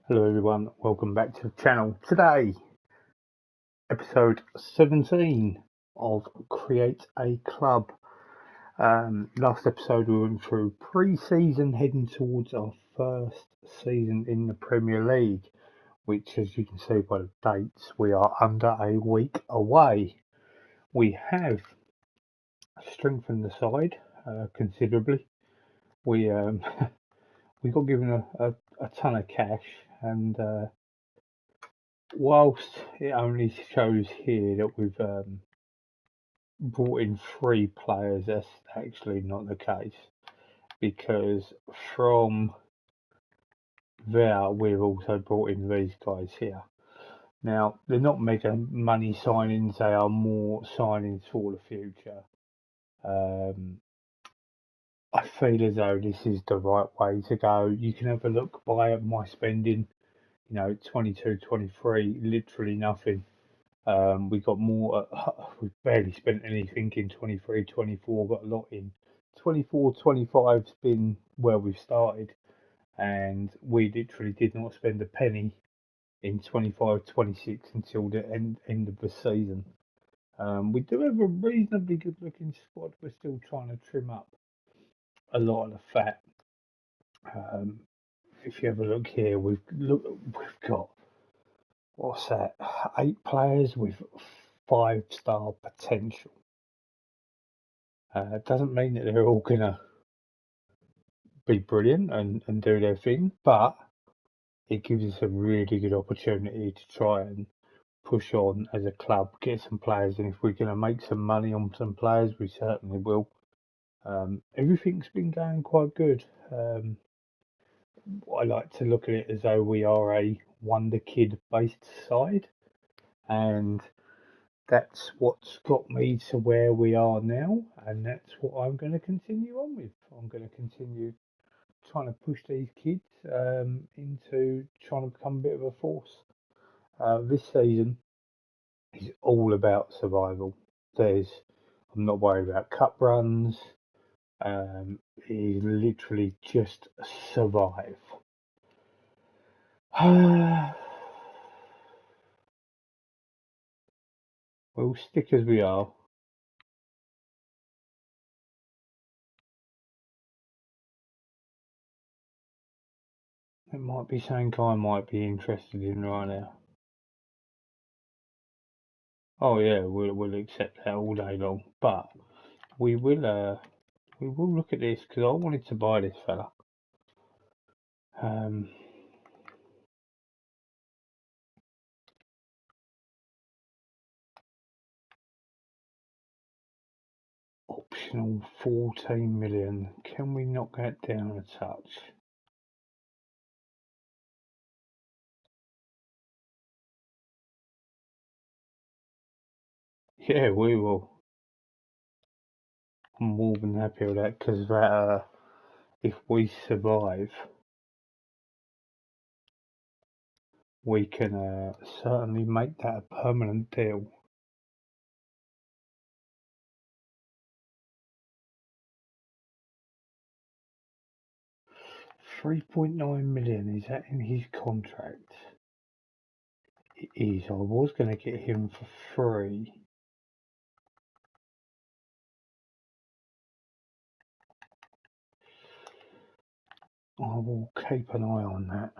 Hello everyone, welcome back to the channel. Today, episode 17 of Create a Club. Last episode we went through pre-season heading towards our first season in the Premier League, which as you can see by the dates, we are under a week away. We have strengthened the side considerably. We we got given a ton of cash and whilst it only shows here that we've brought in three players, that's actually not the case because from there we've also brought in these guys here. Now, they're not mega money signings, they are more signings for the future. I feel as though this is the right way to go. You can have a look by my spending, 22, 23, literally nothing. We got more, we barely spent anything in 23, 24, got a lot in 24, 25's been where we've started, and we literally did not spend a penny in 25, 26 until the end of the season. We do have a reasonably good looking squad. We're still trying to trim up a lot of the fat. Um, if you have a look here, we've got what's that? 8 players with 5-star potential. It doesn't mean that they're all gonna be brilliant and do their thing, but it gives us a really good opportunity to try and push on as a club, get some players, and if we're gonna make some money on some players, we certainly will. Everything's been going quite good. I like to look at it as though we are a wonder kid based side, and that's what's got me to where we are now, and that's what I'm going to continue on with. I'm going to continue trying to push these kids into trying to become a bit of a force. This season is all about survival. I'm not worried about cup runs. It's literally just survive. We'll stick as we are. It might be something I might be interested in right now. Oh yeah, we'll accept that all day long. But we will look at this because I wanted to buy this fella. Optional 14 million. Can we knock that down a touch? Yeah, we will. I'm more than happy with that because that if we survive, we can certainly make that a permanent deal. £3.9 million, is that in his contract? It is. I was going to get him for free. I will keep an eye on that.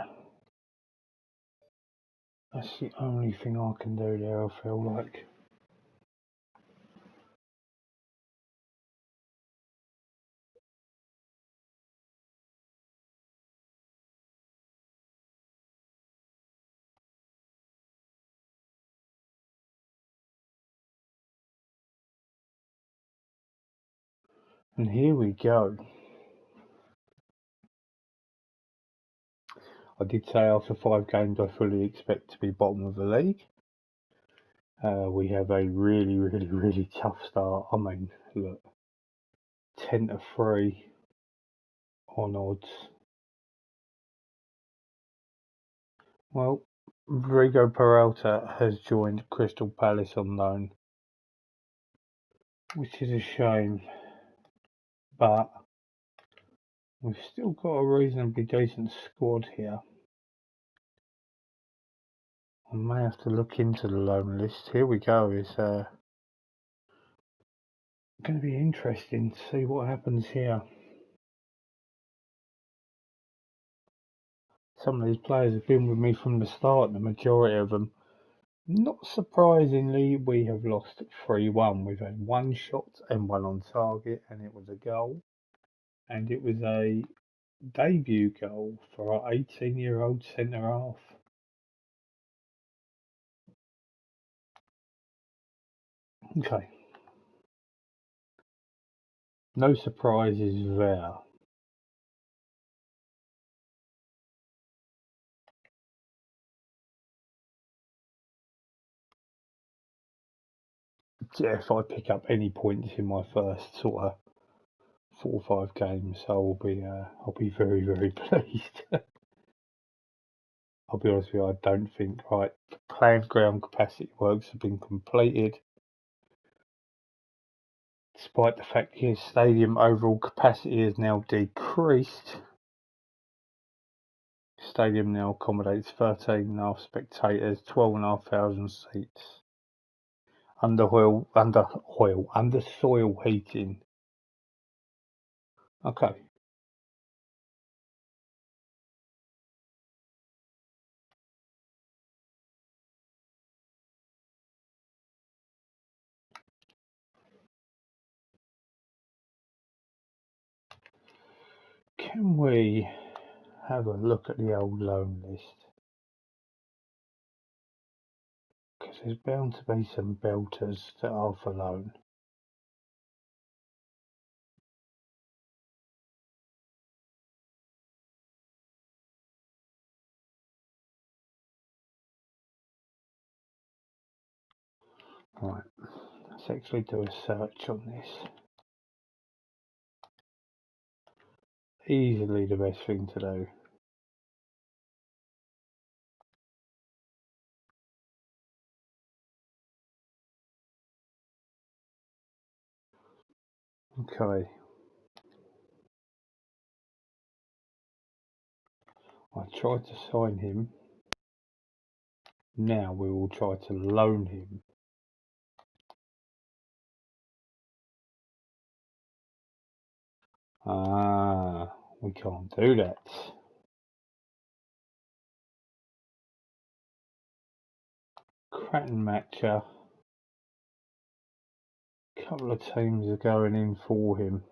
That's the only thing I can do there, I feel like. And here we go. I did say after 5 games I fully expect to be bottom of the league. We have a really, really, really tough start. I mean, look, 10-3 on odds. Well, Rodrigo Peralta has joined Crystal Palace on loan, which is a shame, but we've still got a reasonably decent squad here. I may have to look into the loan list. Here we go. It's going to be interesting to see what happens here. Some of these players have been with me from the start, the majority of them. Not surprisingly, we have lost 3-1. We've had one shot and one on target, and it was a goal. And it was a debut goal for our 18-year-old centre half. Okay. No surprises there. Yeah, if I pick up any points in my first sort of 4 or 5 games, I'll be very, very pleased. I'll be honest with you, I don't think the planned ground capacity works have been completed. Despite the fact his stadium overall capacity is now decreased. Stadium now accommodates 13.5 spectators, 12,500 seats. Under soil heating. Okay. Can we have a look at the old loan list? Because there's bound to be some belters that are for loan. Right, let's actually do a search on this. Easily the best thing to do. Okay. I tried to sign him. Now we will try to loan him. We can't do that. Cratton matcher. A couple of teams are going in for him.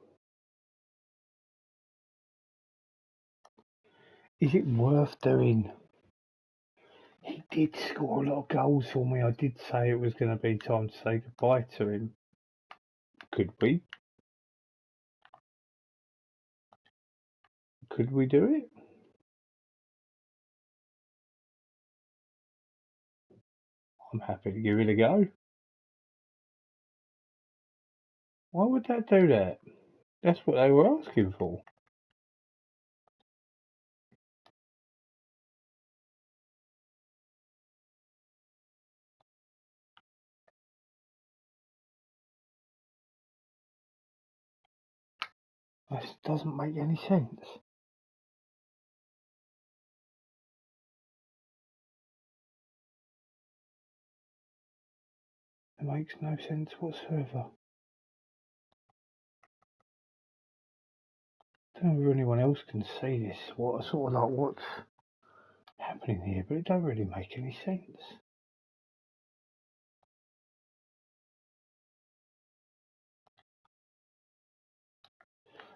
Is it worth doing? He did score a lot of goals for me. I did say it was going to be time to say goodbye to him. Could we? Could we do it? I'm happy to give it a go. Why would that do that? That's what they were asking for. This doesn't make any sense. It makes no sense whatsoever. I don't know if anyone else can see this. What's happening here? But it don't really make any sense.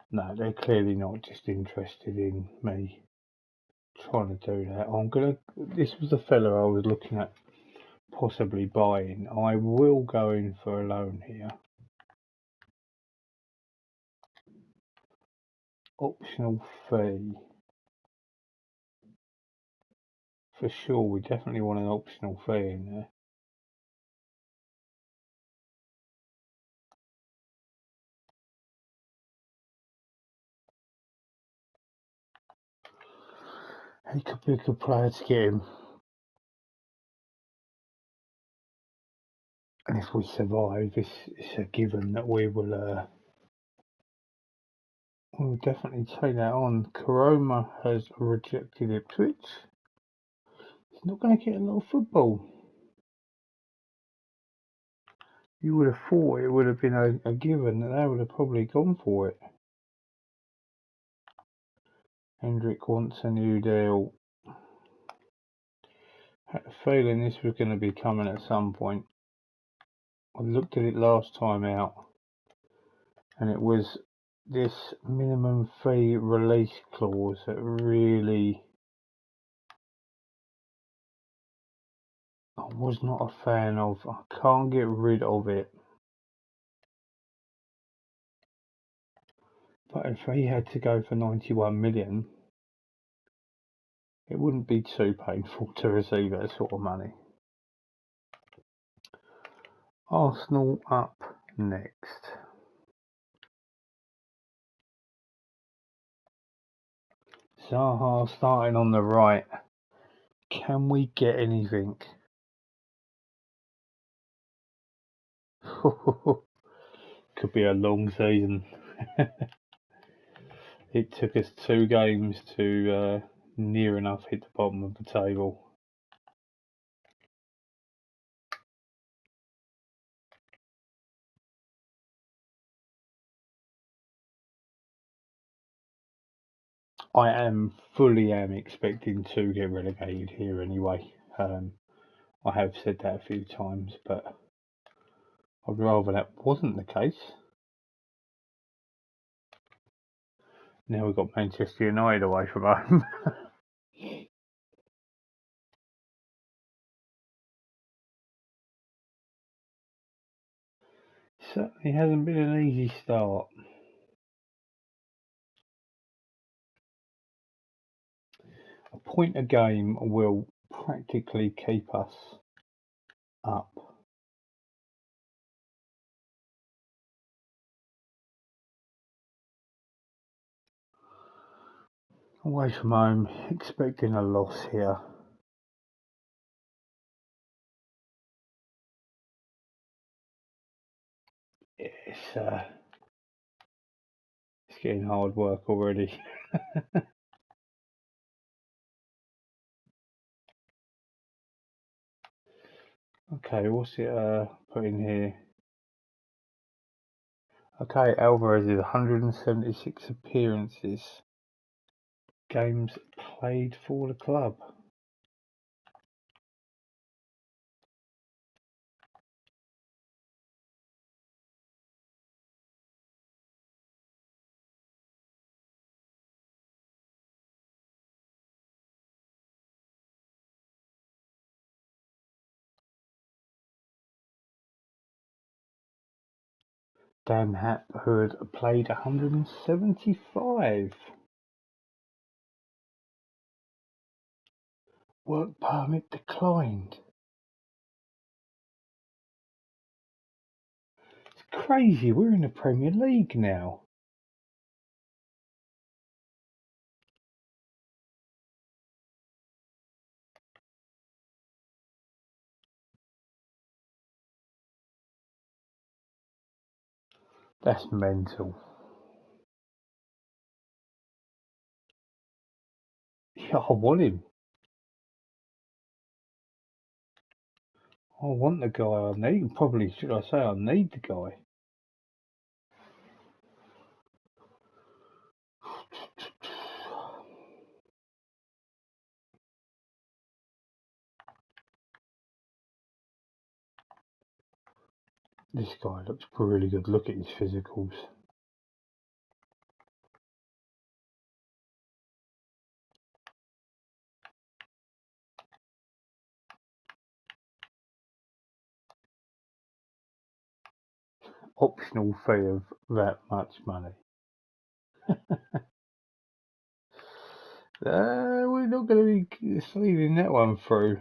No, they're clearly not just interested in me trying to do that. This was the fella I was looking at possibly buying. I will go in for a loan here. Optional fee. For sure, we definitely want an optional fee in there. He could be a good player to get him. And if we survive, it's a given that we'll definitely take that on. Karoma has rejected Ipswich. He's not going to get a lot of football. You would have thought it would have been a given that they would have probably gone for it. Hendrick wants a new deal. Had a feeling this was going to be coming at some point. I looked at it last time out, and it was this minimum fee release clause that really I was not a fan of. I can't get rid of it. But if he had to go for 91 million, it wouldn't be too painful to receive that sort of money. Arsenal up next. Zaha starting on the right. Can we get anything? Could be a long season. It took us 2 games to near enough hit the bottom of the table. I am fully expecting to get relegated here anyway. I have said that a few times, but I'd rather that wasn't the case. Now we've got Manchester United away from home. Certainly hasn't been an easy start. A point a game will practically keep us up. Away from home, expecting a loss here. It's getting hard work already. Okay, what's it put in here? Okay, Alvarez is 176 appearances. Games played for the club. Dan Happ, who had played 175. Work permit declined. It's crazy, we're in the Premier League now. That's mental. Yeah, I want him. I want the guy I need. Probably should I say I need the guy. This guy looks really good. Look at his physicals. Optional fee of that much money. We're not going to be sleeving that one through.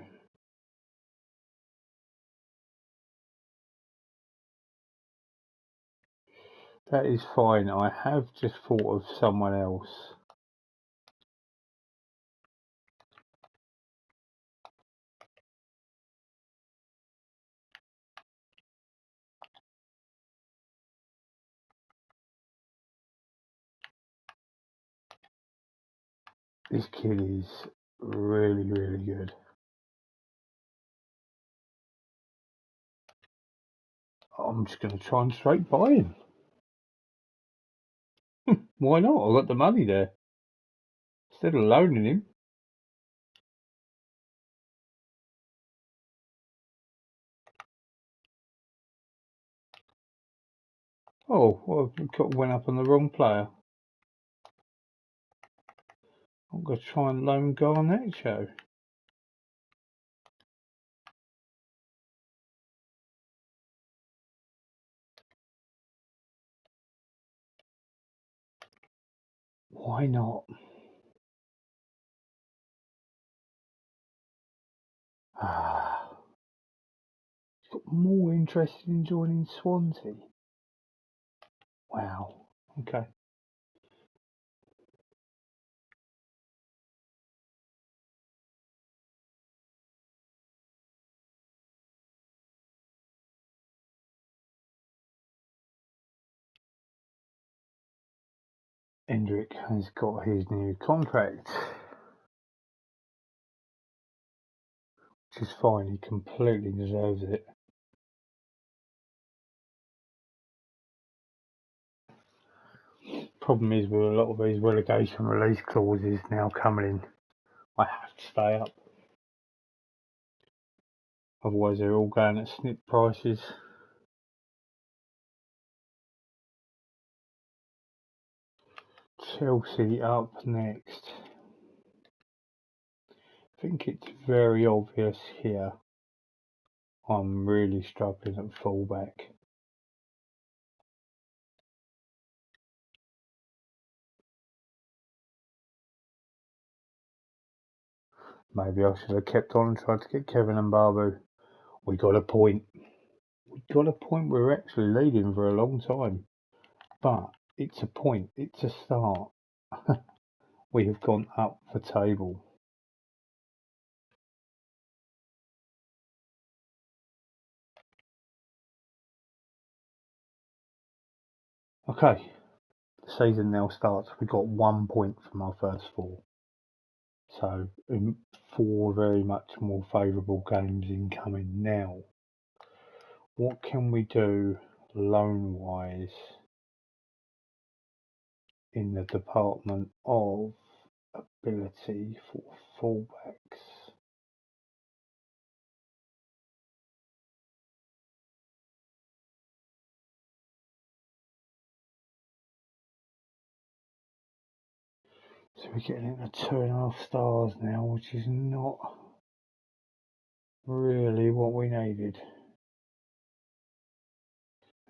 That is fine. I have just thought of someone else. This kid is really, really good. I'm just going to try and straight buy him. Why not? I've got the money there. Instead of loaning him. Oh, well, went up on the wrong player. I'm going to try and loan Garnacho. Why not? Ah, he's got more interested in joining Swansea. Wow. Okay. Hendrick has got his new contract, which is fine. He completely deserves it. Problem is with a lot of these relegation release clauses now coming in, I have to stay up. Otherwise, they're all going at snip prices. Chelsea up next. I think it's very obvious here. I'm really struggling at fullback. Maybe I should have kept on and tried to get Kevin and Barbu. We got a point. We got a point. We're actually leading for a long time. But it's a point. It's a start. We have gone up the table. Okay. The season now starts. We got 1 point from our first four. So 4 very much more favourable games incoming now. What can we do loan-wise in the department of ability for fullbacks? So we're getting into 2.5 stars now, which is not really what we needed.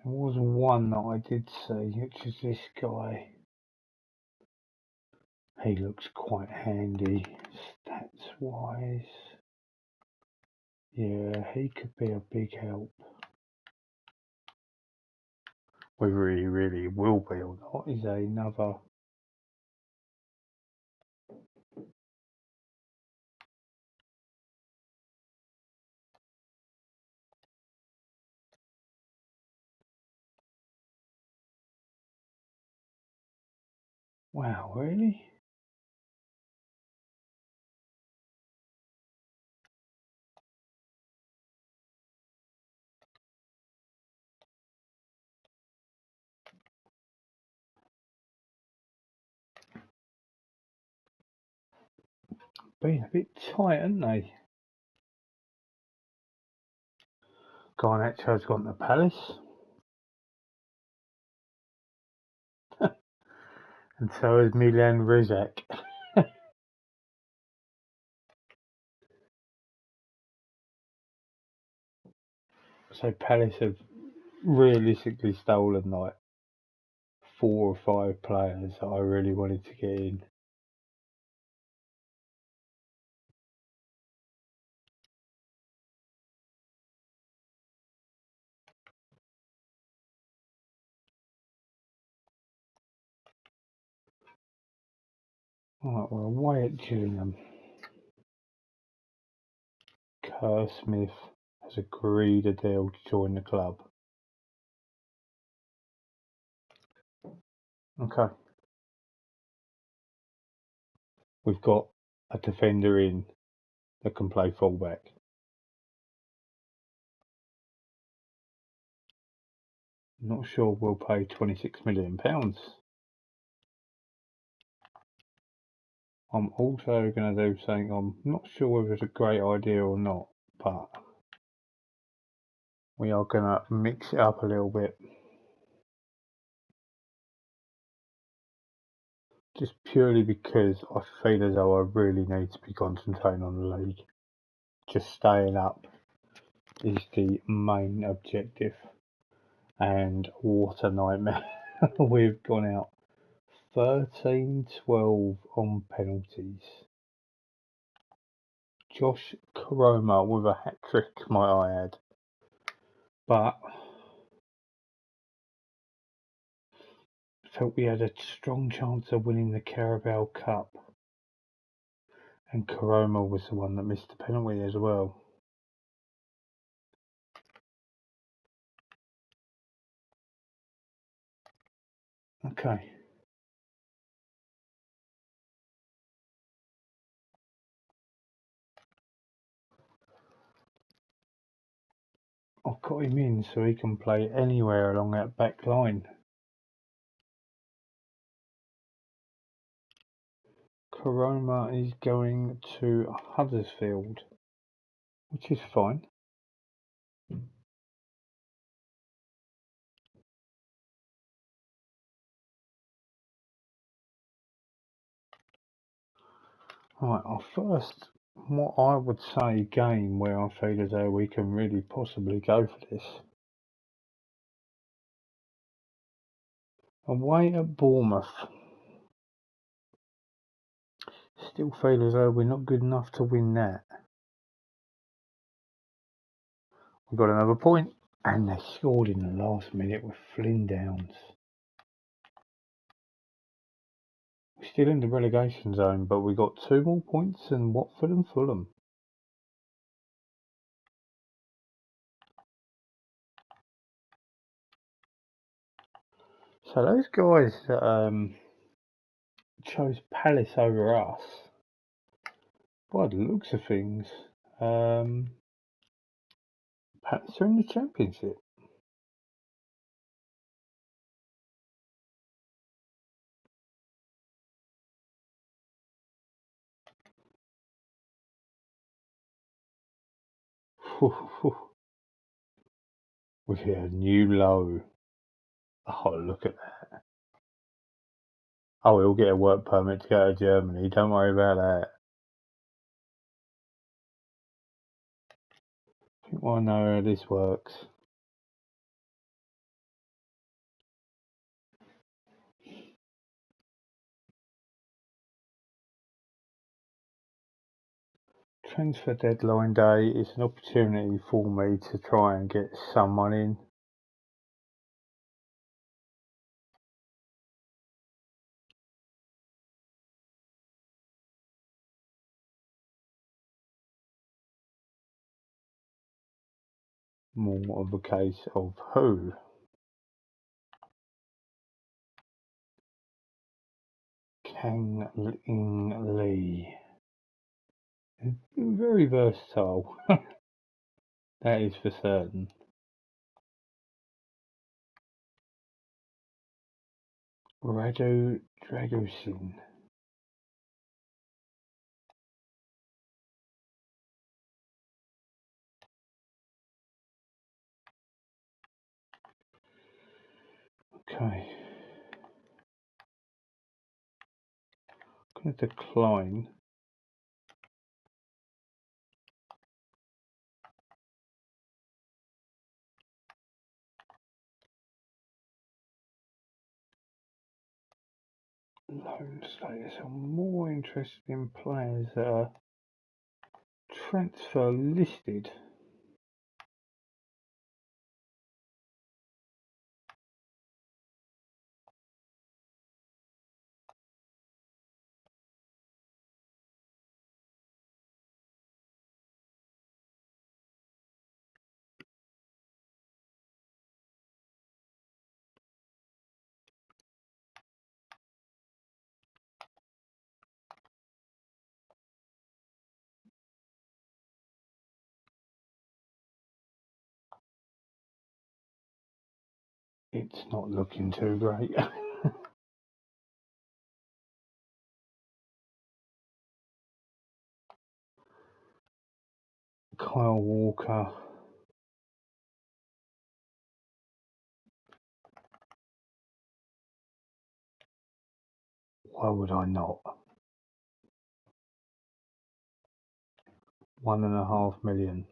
There was one that I did see, which is this guy. He looks quite handy stats wise. Yeah, he could be a big help. Whether he really will be or not is another. Wow, really? Been a bit tight, haven't they? Garnacho's gone to Palace. And so has Milan Rizak. So Palace have realistically stolen like 4 or 5 players that I really wanted to get in. Right, we're away at Gillingham. Kerr Smith has agreed a deal to join the club. Okay. We've got a defender in that can play fullback. Not sure we'll pay £26 million. I'm also going to do something I'm not sure whether it's a great idea or not, but we are going to mix it up a little bit. Just purely because I feel as though I really need to be concentrating on the league. Just staying up is the main objective. And what a nightmare. We've gone out 13-12 on penalties. Josh Koroma with a hat-trick, might I add. But felt we had a strong chance of winning the Carabao Cup. And Koroma was the one that missed the penalty as well. Okay. I've got him in so he can play anywhere along that back line. Koroma is going to Huddersfield, which is fine. Right, our first, what I would say, game where I feel as though we can really possibly go for this. Away at Bournemouth. Still feel as though we're not good enough to win that. We got another point, and they scored in the last minute with Flynn Downs. We're still in the relegation zone, but we got 2 more points than Watford and Fulham. So those guys that chose Palace over us, by the looks of things, Palace are in the Championship. We've hit a new low. Oh, look at that. Oh, he'll get a work permit to go to Germany. Don't worry about that. I think I know how this works. Transfer deadline day is an opportunity for me to try and get someone in. More of a case of who? Kang In Lee. Very versatile. That is for certain. Radu Dragusin. Okay. I'm going to decline. Loan status. I'm more interested in players that are transfer listed. It's not looking too great. Kyle Walker. Why would I not? 1.5 million.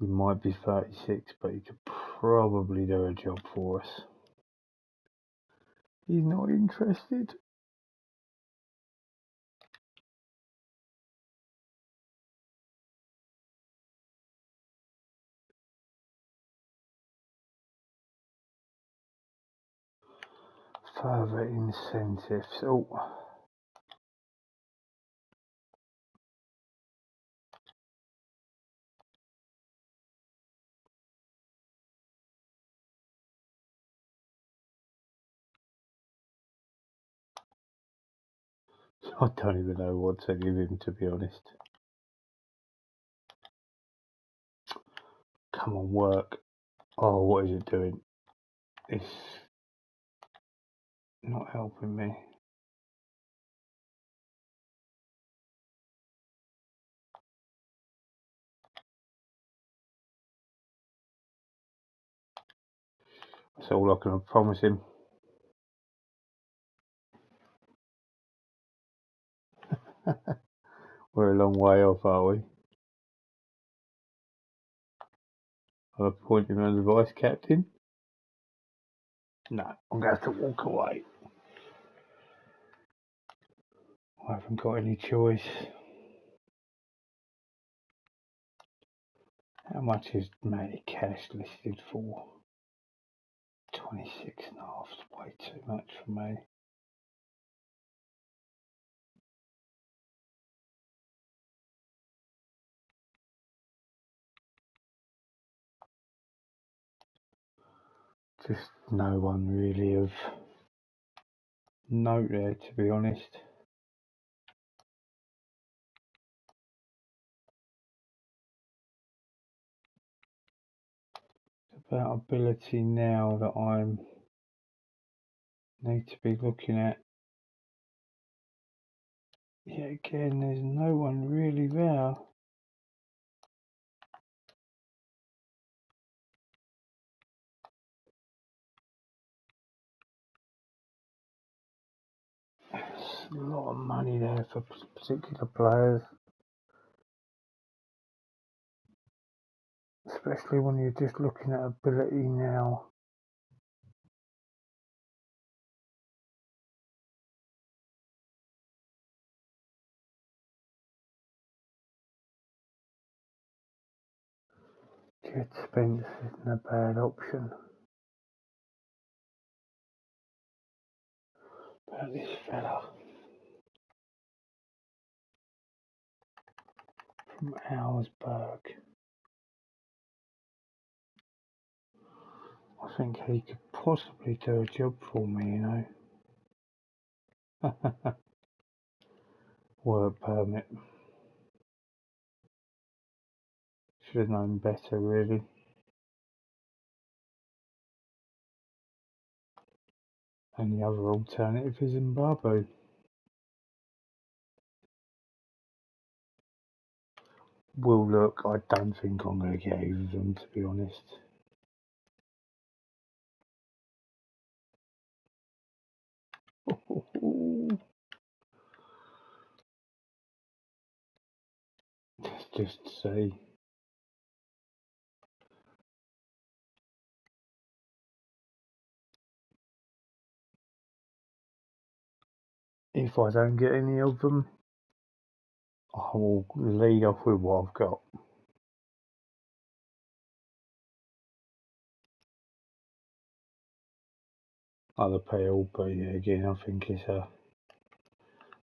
He might be 36, but he could probably do a job for us. He's not interested. Further incentives. Oh, I don't even know what to give him, to be honest. Come on, work. Oh, what is it doing? It's not helping me. That's all I can promise him. We're a long way off, are we? I'll appoint him as a vice captain. No, I'm going to have to walk away. I haven't got any choice. How much is Matty Cash listed for? 26.5 is way too much for me. Just no one really of note there, to be honest. It's about ability now that I need to be looking at. Yeah, again, there's no one really there. There's a lot of money there for particular players. Especially when you're just looking at ability now. Jed Spence isn't a bad option. About this fella from Augsburg. I think he could possibly do a job for me, you know. Work permit. Should have known better, really. And the other alternative is Zimbabwe. Well, look, I don't think I'm going to get either of them, to be honest. Let's just see. If I don't get any of them, I will lead off with what I've got. Other PL, but yeah, again, I think it's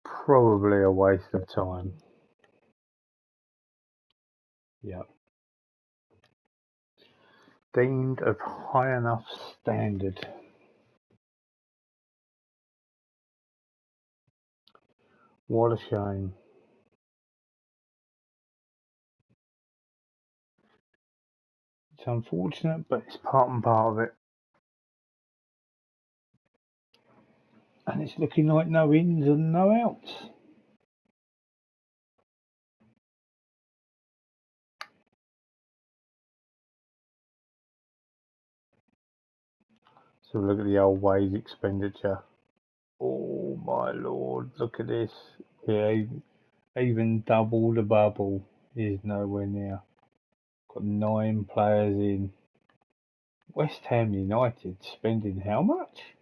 probably a waste of time. Yep. Deemed of high enough standard. What a shame. It's unfortunate, but it's part and part of it. And it's looking like no ins and no outs. So look at the old ways expenditure. Oh my lord, look at this. Yeah, even double the bubble is nowhere near. Got 9 players in. West Ham United spending how much?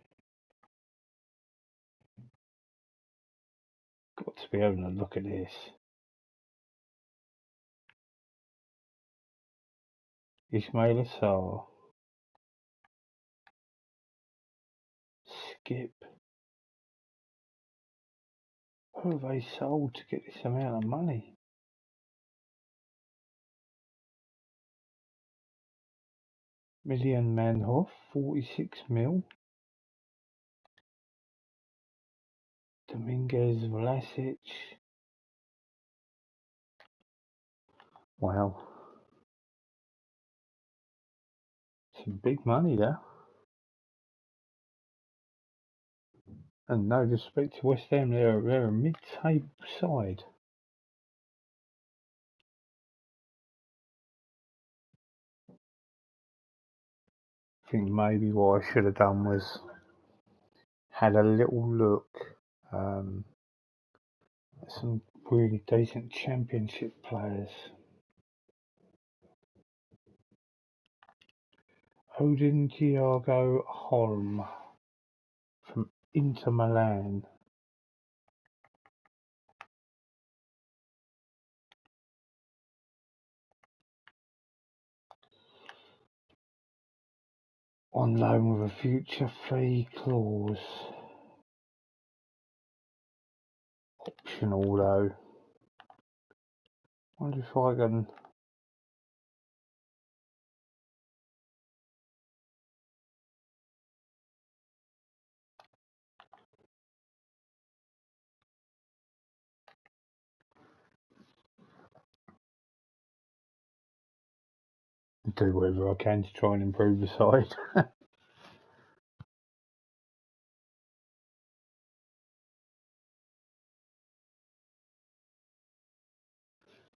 Got to be having a look at this. Ismail Assar. Skip. Who have they sold to get this amount of money? Million Manhoff, 46 mil. Dominguez Vlasic. Wow. Some big money there. And no disrespect to West Ham, they're a mid-table side. I think maybe what I should have done was had a little look at some really decent championship players. Odin Thiago Holm from Inter Milan. On loan with a future fee clause. Optional though. Wonder if I can do whatever I can to try and improve the side.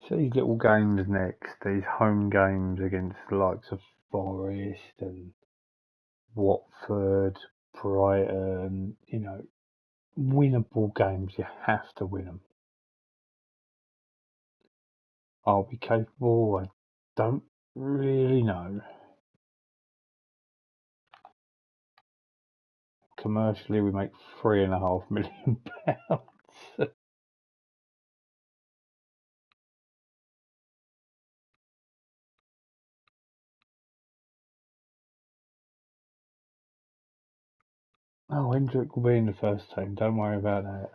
So these little games next, these home games against the likes of Forest and Watford, Brighton, winnable games, you have to win them. I'll be capable, I don't really know. Commercially, we make £3.5 million. Oh, Hendrick will be in the first team, don't worry about that.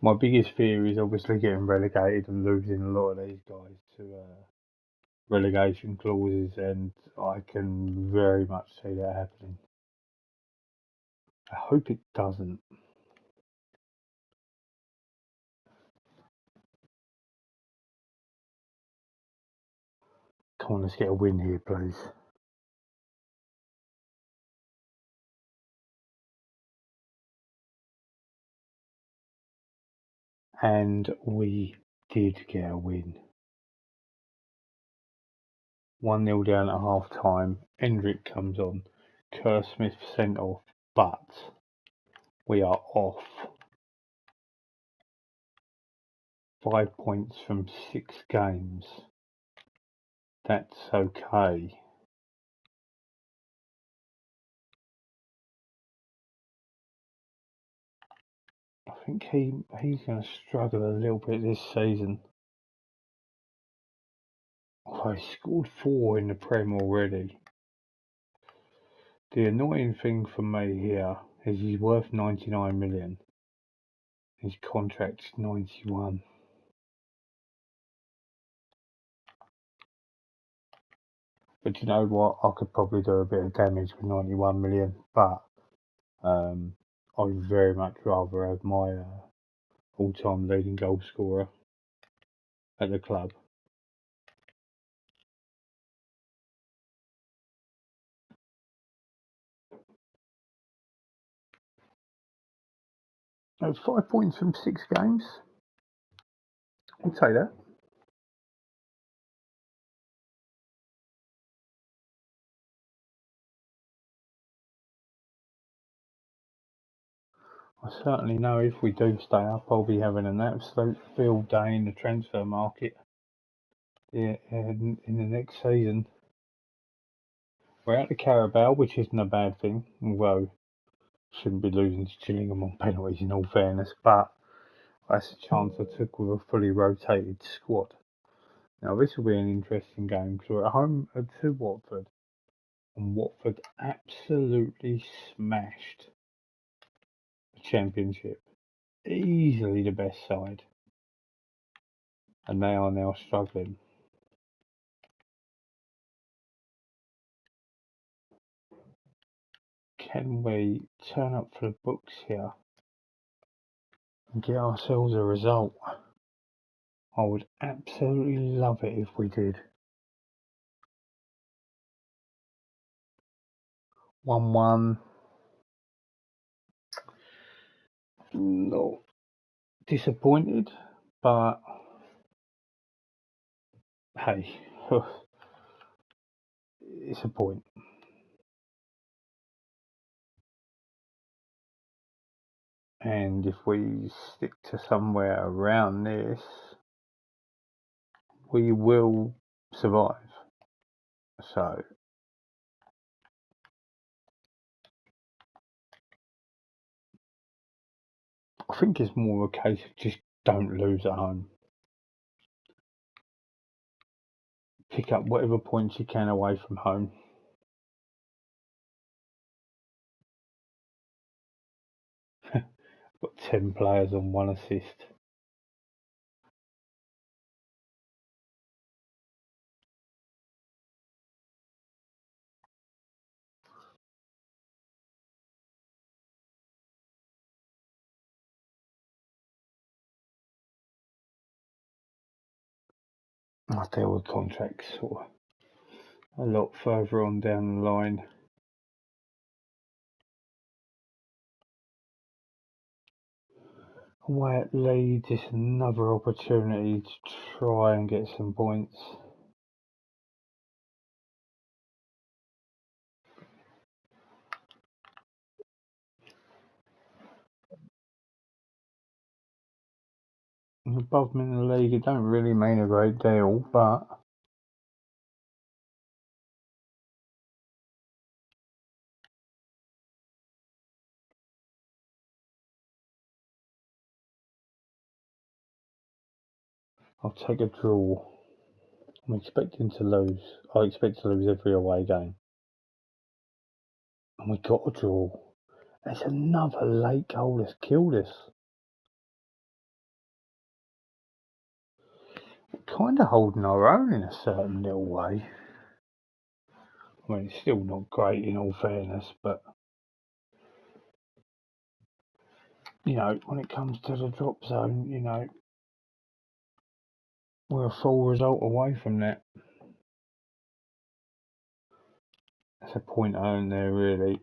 My biggest fear is obviously getting relegated and losing a lot of these guys to relegation clauses, and I can very much see that happening. I hope it doesn't. Come on, let's get a win here, please. And we did get a win. 1-0 down at half time. Hendrick comes on. Kerr Smith sent off, but we are off. 5 points from 6 games. That's okay. I think he's going to struggle a little bit this season. Oh, he scored 4 in the Prem already. The annoying thing for me here is he's worth 99 million. His contract's 91. But you know what? I could probably do a bit of damage with 91 million. But I would very much rather have my all-time leading goal scorer at the club. 5 points from 6 games. I'll take that. I certainly know if we do stay up, I'll be having an absolute field day in the transfer market, yeah, in the next season. We're out the Carabao, which isn't a bad thing, although shouldn't be losing to Gillingham on penalties in all fairness, but that's a chance I took with a fully rotated squad. Now this will be an interesting game because we're at home to Watford, and Watford absolutely smashed the Championship. Easily the best side, and they are now struggling. Can we turn up for the books here and get ourselves a result? I would absolutely love it if we did. 1-1. Not disappointed, but hey, it's a point. And if we stick to somewhere around this, we will survive. So I think it's more a case of just don't lose at home. Pick up whatever points you can away from home. Got 10 players on 1 assist. I deal with contracts sort of a lot further on down the line. Away at Leeds is another opportunity to try and get some points. Above them in the league, it don't really mean a great deal, but I'll take a draw. I'm expecting to lose. I expect to lose every away game. And we got a draw. There's another late goal that's killed us. We're kind of holding our own in a certain little way. I mean, it's still not great in all fairness, but you know, when it comes to the drop zone, you know, we're a full result away from that. That's a point earned there, really.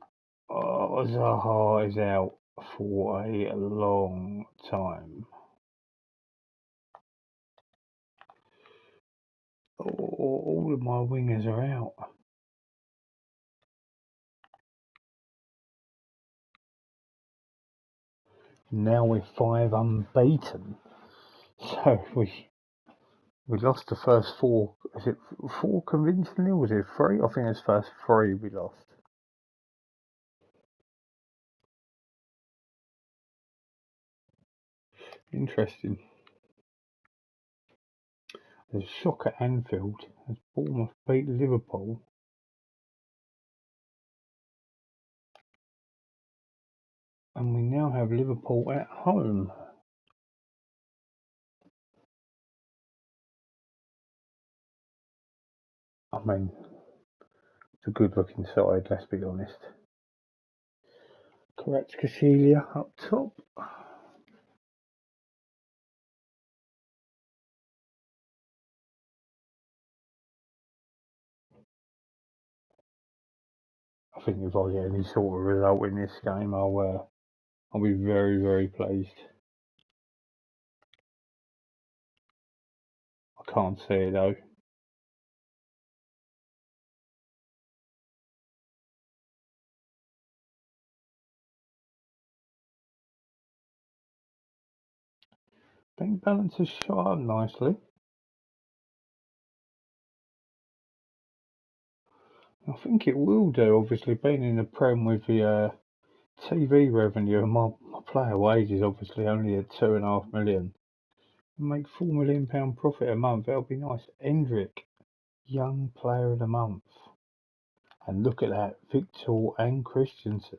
Oh, Zaha is out for a long time. All of my wingers are out. Now we're 5 unbeaten. So we lost the first 4. Is it 4 convincingly, or was it 3? I think it's first 3 we lost. Interesting. There's a shock at Anfield as Bournemouth beat Liverpool. And we now have Liverpool at home. I mean, it's a good looking side, let's be honest. Correct, Casilla up top. I think if I get any sort of result in this game, I'll I'll be very, very pleased. I can't see it though. Bank balance has shot up nicely. I think it will do, obviously, being in the Prem with the TV revenue, and my player wage is obviously only at 2.5 million. Make £4 million profit a month, that'll be nice. Endrick, young player of the month. And look at that, Victor and Christensen.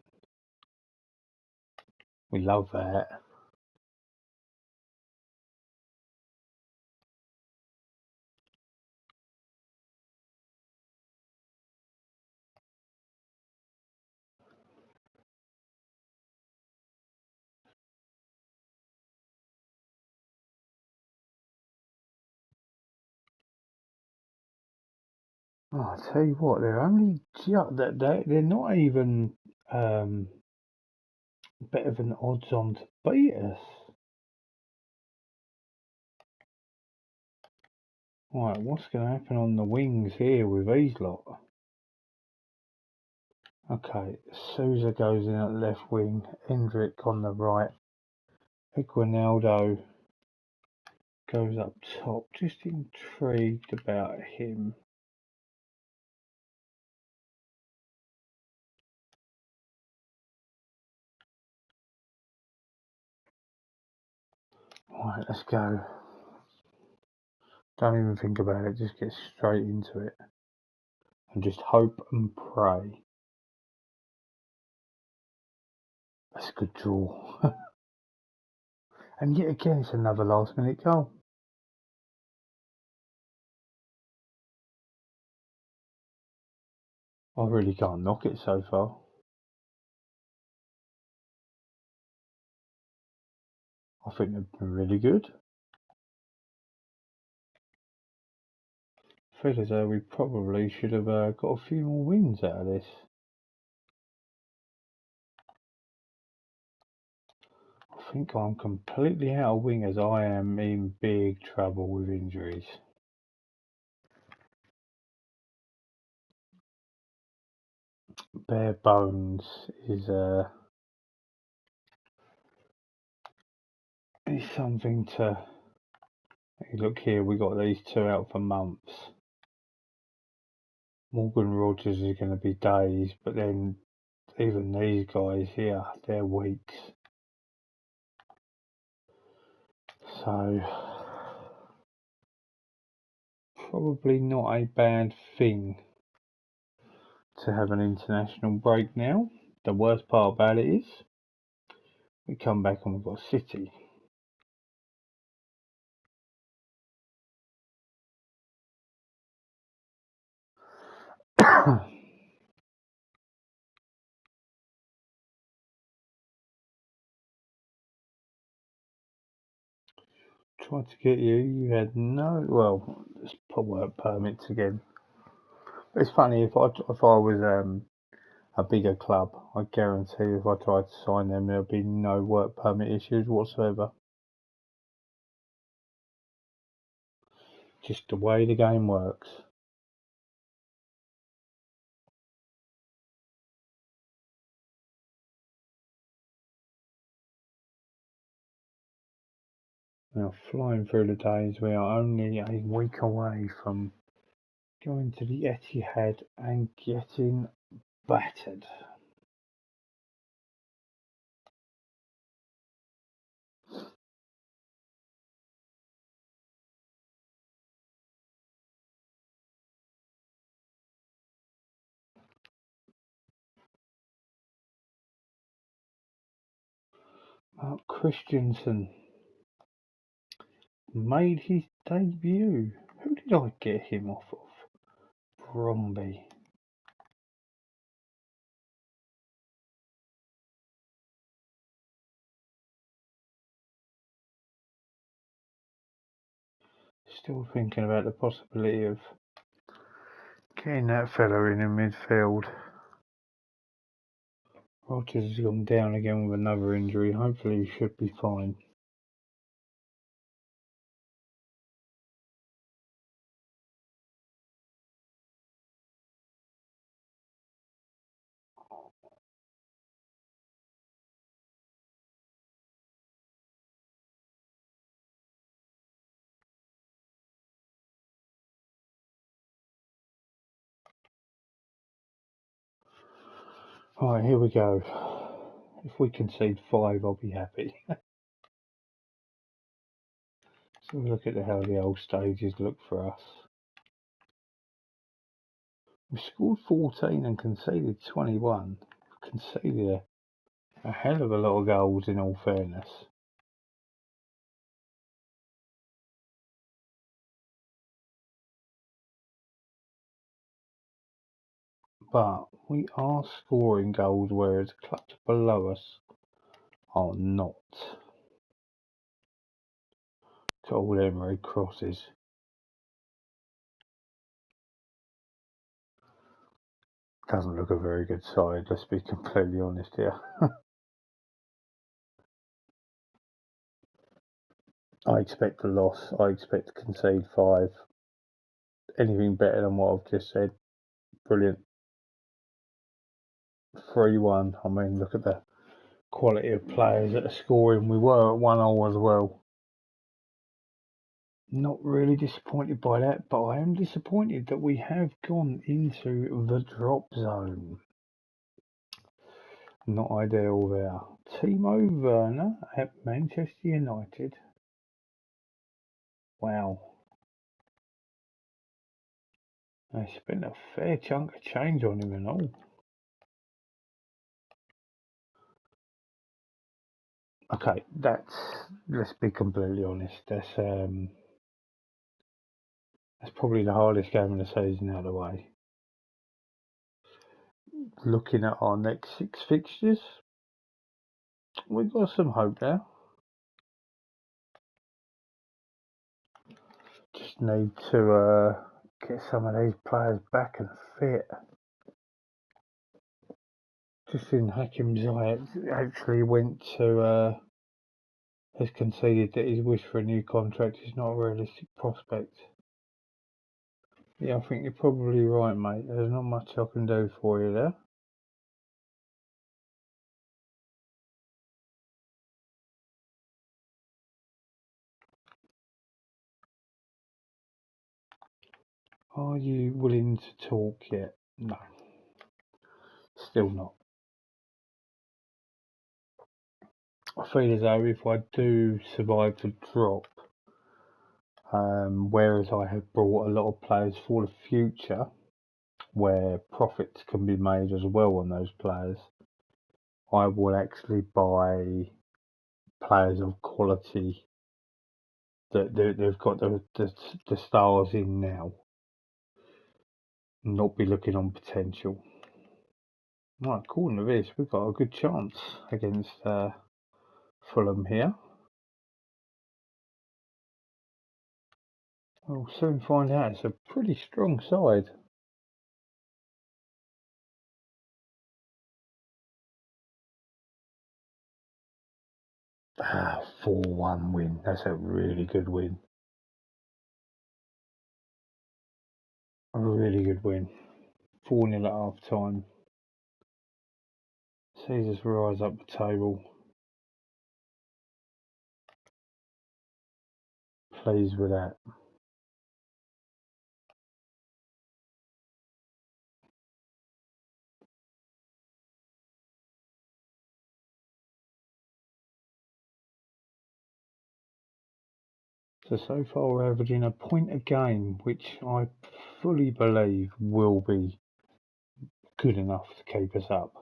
We love that. Oh, I tell you what, they're only they're not even better than odds on to beat us. Right, what's going to happen on the wings here with these lot? Okay, Sousa goes in at left wing, Hendrick on the right, Iguinaldo goes up top. Just intrigued about him. Right, let's go. Don't even think about it, just get straight into it. And just hope and pray. That's a good draw. And yet again, it's another last minute goal. I really can't knock it so far. I think they've been really good. I feel as though we probably should have got a few more wins out of this. I think I'm completely out of wingers. I am in big trouble with injuries. Bare bones is something to look here. We got these two out for months. Morgan Rogers is going to be days, but then even these guys here, they're weeks. So probably not a bad thing to have an international break now. The worst part about it is we come back and we've got City. Tried to get you, you had no, well, let's put work permits again. It's funny, if I was a bigger club, I guarantee if I tried to sign them, there'd be no work permit issues whatsoever. Just the way the game works. Now, flying through the days, we are only a week away from going to the Etihad and getting battered. Mark Christensen made his debut. Who did I get him off of? Bromby. Still thinking about the possibility of getting that fella in midfield. Rogers has gone down again with another injury. Hopefully he should be fine. Right, here we go. If we concede 5, I'll be happy. So look at how the old stages look for us. We scored 14 and conceded 21. Conceded a hell of a lot of goals in all fairness. But we are scoring goals whereas clubs below us are not. Old Emery crosses. Doesn't look a very good side, let's be completely honest here. I expect a loss. I expect to concede 5. Anything better than what I've just said, brilliant. 3-1. I mean, look at the quality of players that are scoring. We were at 1-0 as well. Not really disappointed by that, but I am disappointed that we have gone into the drop zone. Not ideal there. Timo Werner at Manchester United. Wow. They spent a fair chunk of change on him and all. Okay, let's be completely honest, that's probably the hardest game of the season out of the way. Looking at our next 6 fixtures, we've got some hope there. Just need to get some of these players back and fit. Just seen Hakim Ziyech actually went to has conceded that his wish for a new contract is not a realistic prospect. Yeah, I think you're probably right, mate. There's not much I can do for you there. Are you willing to talk yet? No. Still not. I feel as though if I do survive the drop, whereas I have brought a lot of players for the future, where profits can be made as well on those players, I will actually buy players of quality that they've got the stars in now, not be looking on potential. Right, according to this, we've got a good chance against Fulham here. We'll soon find out. It's a pretty strong side. 4-1 win. That's a really good win. A really good win. 4-0 at half time. Sees us rise up the table. Pleased with that. So far we're averaging a point a game, which I fully believe will be good enough to keep us up.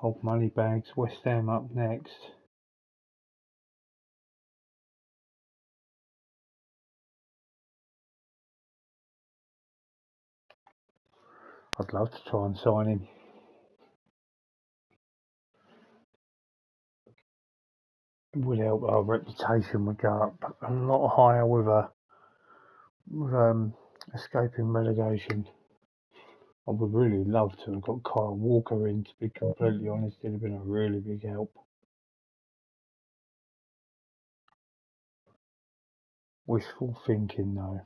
Old Moneybags, West Ham up next. I'd love to try and sign him. It would help. Our reputation would go up a lot higher with escaping relegation. I would really love to have got Kyle Walker in, to be completely honest. It'd have been a really big help. Wishful thinking, though.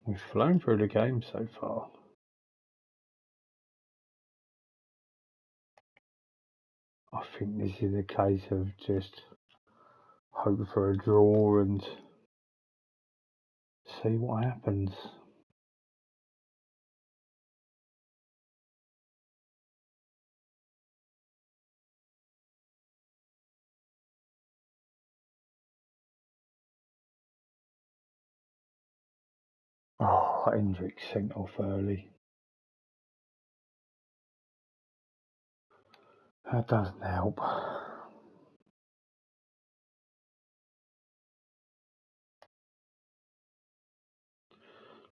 We've flown through the game so far. I think this is a case of just hope for a draw and see what happens. Oh, Hendrick sent off early. That doesn't help.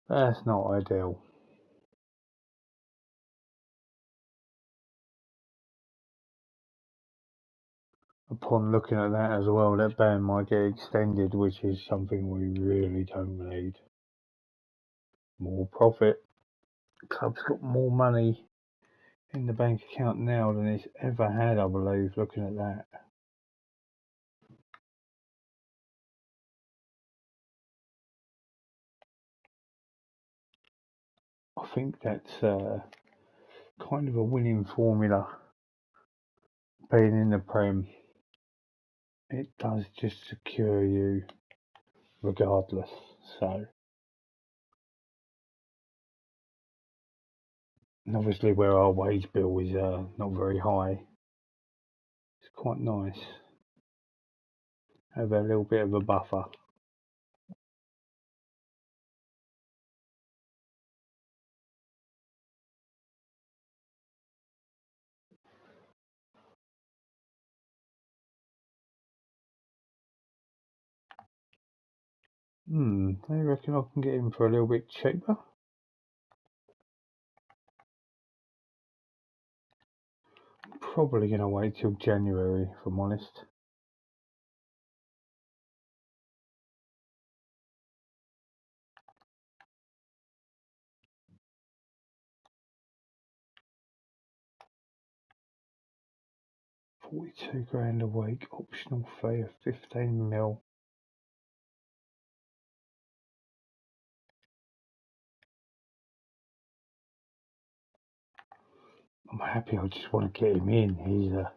That's not ideal. Upon looking at that as well, that ban might get extended, which is something we really don't need. More profit. The club's got more money in the bank account now than it's ever had, I believe, looking at that. I think that's kind of a winning formula. Being in the Prem, it does just secure you regardless. So, and obviously, where our wage bill is not very high, it's quite nice. Have a little bit of a buffer. They reckon I can get him for a little bit cheaper? Probably going to wait till January, if I'm honest. £42 a week, optional fee of 15 mil. I'm happy. I just want to get him in. He's a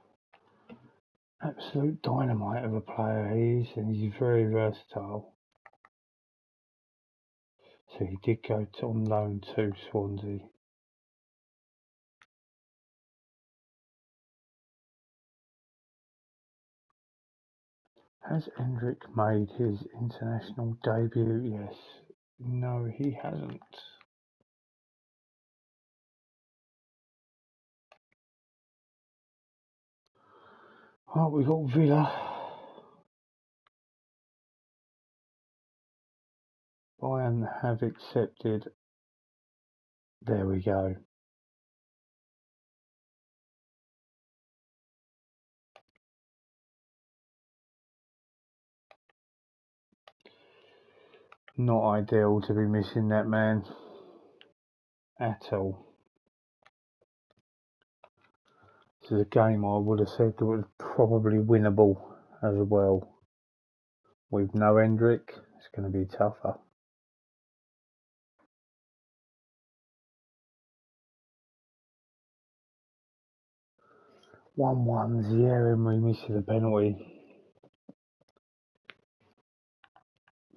absolute dynamite of a player. And he's very versatile. So he did go on loan to Swansea. Has Hendrick made his international debut? Yes. No, he hasn't. Oh, we got Villa. Bayern have accepted. There we go. Not ideal to be missing that man at all. This is a game I would have said that was probably winnable as well. With no Hendrick, it's going to be tougher. 1-1, Thierry Emery misses a penalty.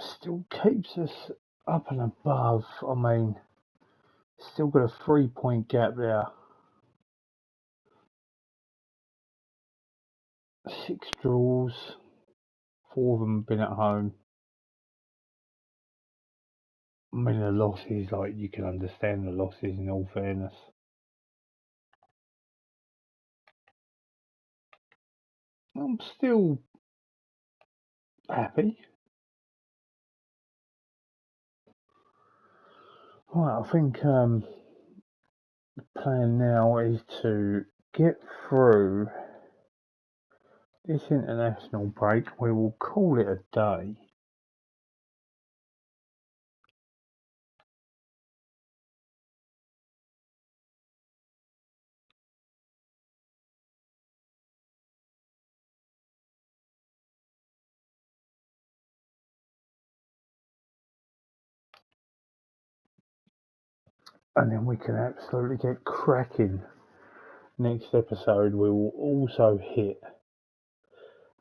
Still keeps us up and above. I mean, still got a 3-point gap there. 6 draws, 4 of them been at home. I mean, the losses, like, you can understand the losses in all fairness. I'm still happy. Right, I think The plan now is to get through this international break. We will call it a day. And then we can absolutely get cracking. Next episode, we will also hit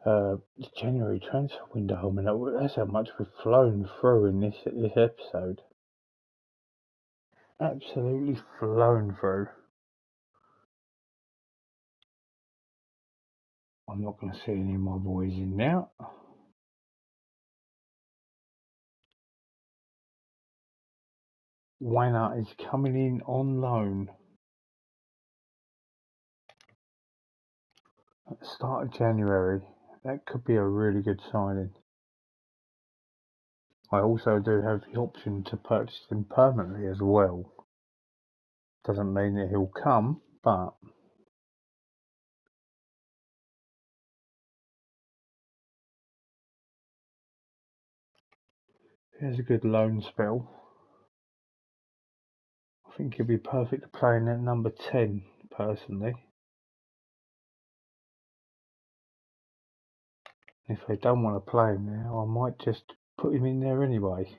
the January transfer window. I mean, that's how much we've flown through in this episode. Absolutely flown through. I'm not going to see any of my boys in now. Wanner is coming in on loan at the start of January. That could be a really good signing. I also do have the option to purchase him permanently as well. Doesn't mean that he'll come, but here's a good loan spell. I think he'll be perfect to play in at number 10, personally. If they don't want to play him now, I might just put him in there anyway.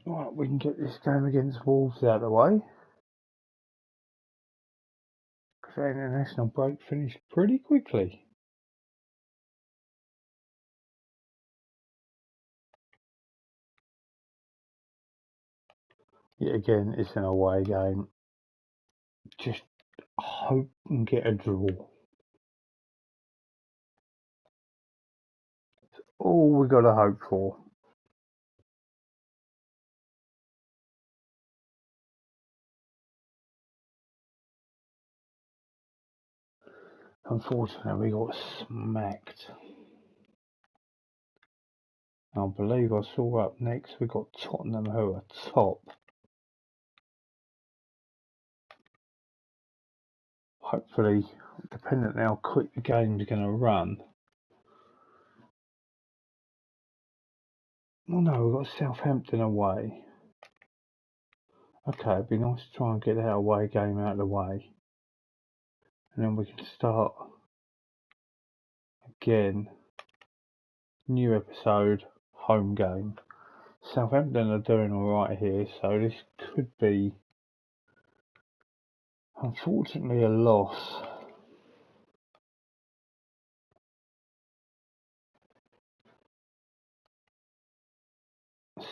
Right, we can get this game against Wolves out of the way. Because the international break finished pretty quickly. Yet again, it's an away game. Just hope and get a draw. That's all we got to hope for. Unfortunately, we got smacked. I believe I saw up next we got Tottenham, who are top. Hopefully, depending on how quick the game's going to run. Oh no, we've got Southampton away. Okay, it'd be nice to try and get that away game out of the way. And then we can start again. New episode, home game. Southampton are doing alright here, so this could be, unfortunately, a loss.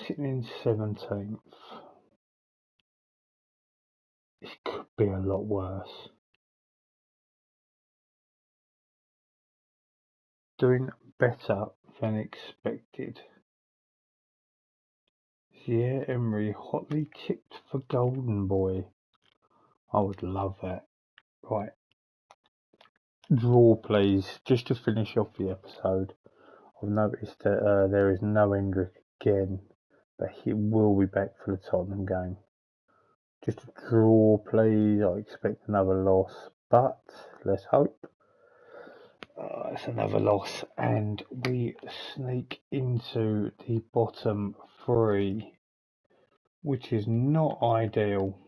Sitting in 17th. This could be a lot worse. Doing better than expected. Thierry Emery hotly tipped for Golden Boy. I would love that. Right. Draw, please, just to finish off the episode. I've noticed that there is no Hendrick again, but he will be back for the Tottenham game. Just a draw, please. I expect another loss, but let's hope. It's another loss, and we sneak into the bottom three, which is not ideal,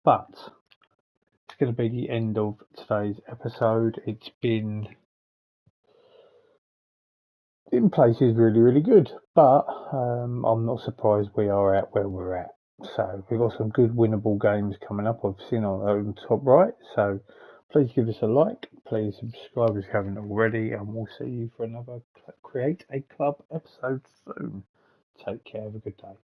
but it's going to be the end of today's episode. It's been in places really good, but I'm not surprised we are at where we're at. So we've got some good winnable games coming up. I've seen on the top right, so please give us a like, please subscribe if you haven't already, and we'll see you for another Create a Club episode soon. Take care, have a good day.